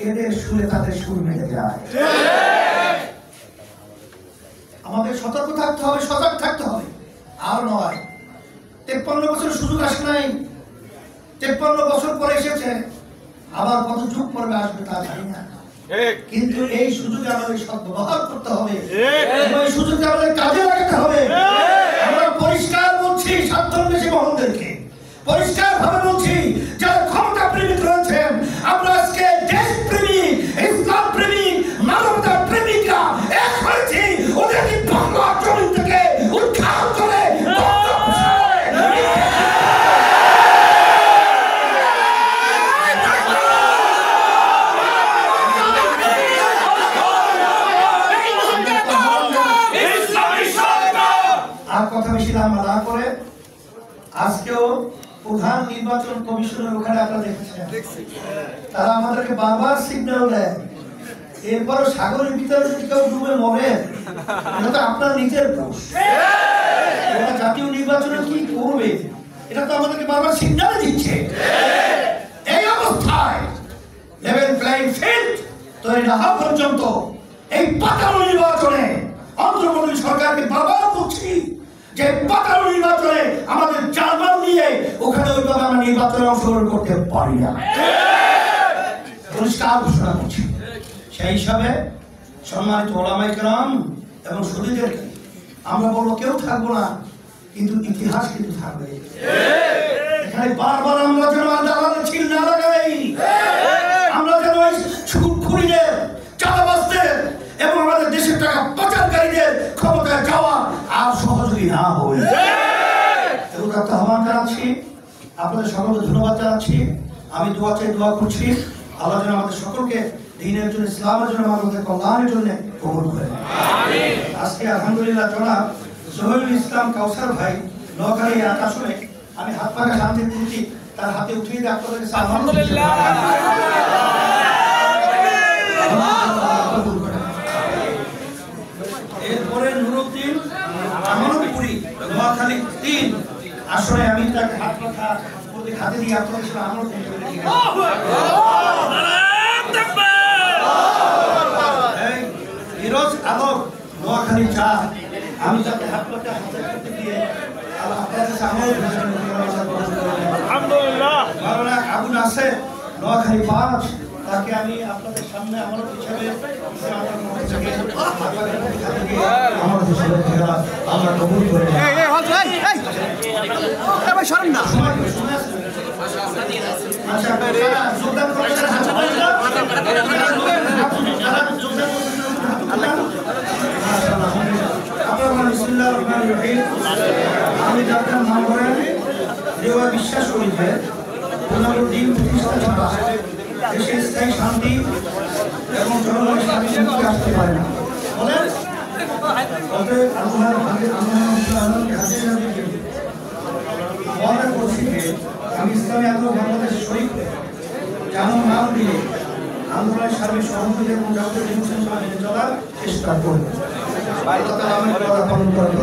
এদের সুরে তাদের সুর মিলে যায়। আমাদের সতর্ক থাকতে হবে, সজাগ থাকতে হবে। আর নয় 53 বছর সুযোগ আসে নাই, 53 বছর পরে এসেছে, আবার কত যুগ পরে আসবে তা জানি না, কিন্তু এই সুযোগে আমাদের সদ্ব্যবহার করতে হবে, এই সুযোগে আমাদের কাজে লাগাতে হবে। আমরা পরিষ্কার বলছি স্বার্থন্বেষী মহলদেরকে, পরিষ্কার ভাবে বলছি যারা ক্ষমতা প্রেমিক রয়েছেন, আমরা আজকে দেশপ্রেমিক, ইসলাম প্রেমিক, মানবতা প্রেমিকরা এক হয়েছি। ওদেরকে বাংলা জমি থেকে উৎখাত করে আর কথা বেশি লম্বা না করে, আজকেও প্রধান নির্বাচন কমিশনের ওখানে আপনারা দেখেছেন, তারা আমাদেরকে বারবার সিগন্যাল দেয়। এরপরও সাগরের ভিতরে যদি কেউ ডুবে মরে, এটা তো আপনার নিজের দোষ। জাতীয় নির্বাচনে কি করবে এটা তো আমাদেরকে বারবার সিগন্যাল দিচ্ছে। এই অবস্থায় লেভেল প্লেইং ফিল্ড তৈরি না হওয়া পর্যন্ত এই পাতানো নির্বাচনে অন্তর্বর্তী সরকারকে বারবার বলছি যে পাতানো নির্বাচনে আমাদের জার্মান নিয়ে ওখানে ওইভাবে আমরা নির্বাচনে অংশগ্রহণ করতে পারি না, পরিষ্কার ঘোষণা করছি। সেই হিসাবে সম্মানিত ওলামায়ে কেরাম এবং শহীদদেরকে আমরা বলবো কেউ থাকবো না, কিন্তু ইতিহাস কিন্তু থাকবে। এখানে বারবার আমরা যেন আদালতে ছিল না লাগাই, আমরা যেন খুনিদের, চাঁদাবাজদের এবং আমাদের দেশের টাকা পাচারকারীদের ক্ষমতায় যাওয়া আর সহযোগী না হই। এগুলো একটা আহ্বান জানাচ্ছি, আপনাদের সকলকে ধন্যবাদ জানাচ্ছি। আমি দোয়া করছি আল্লাহ যেন আমাদের সকলকে দ্বীনের জন্য, ইসলামের জন্য, আমাদের কল্যাণের জন্য কবুল করে। আজকে আলহামদুলিল্লাহ জনাব জহিরুল ইসলাম কাউসার ভাই নোয়াখালী আসনে আমি হাত পাকা শান্তি দিচ্ছি, তার হাতে উঠিয়ে দিয়ে আপনাদের কাছে আলহামদুলিল্লাহ। এরপরে নুরুদ্দিন আমানতপুরি নোয়াখালী 3 আসলে আমি তাকে হাত পাকা হাতে দিয়ে আপনাদের সাথে আমল করতে ফিরোজ আলম নোয়াখালী 4 আমি তাকে হাত পাকা হাতে করতে দিয়ে আপনাদের সামনে আলহামদুলিল্লাহ। মাওলানা আবু নাসের নোয়াখালী 5 তাকে আমি আপনাদের সামনে আমানত হিসেবে আমরা কবুল করে আমি যাদের নাম করেন দেওয়া বিশ্বাস করি যে দিন প্রতিষ্ঠা ছাড়া দেশে স্থায়ী শান্তি এবং জনগণের স্বাধীনতা আসতে পারে না। বলেন আমি ইসলামী আন্দোলন বাংলাদেশ শরীফ জানো নাম দিয়ে আন্দোলনের সার্বিক সহযোগী এবং জাতীয় ডিভিশন মেনে চলার চেষ্টা করব। পালন করার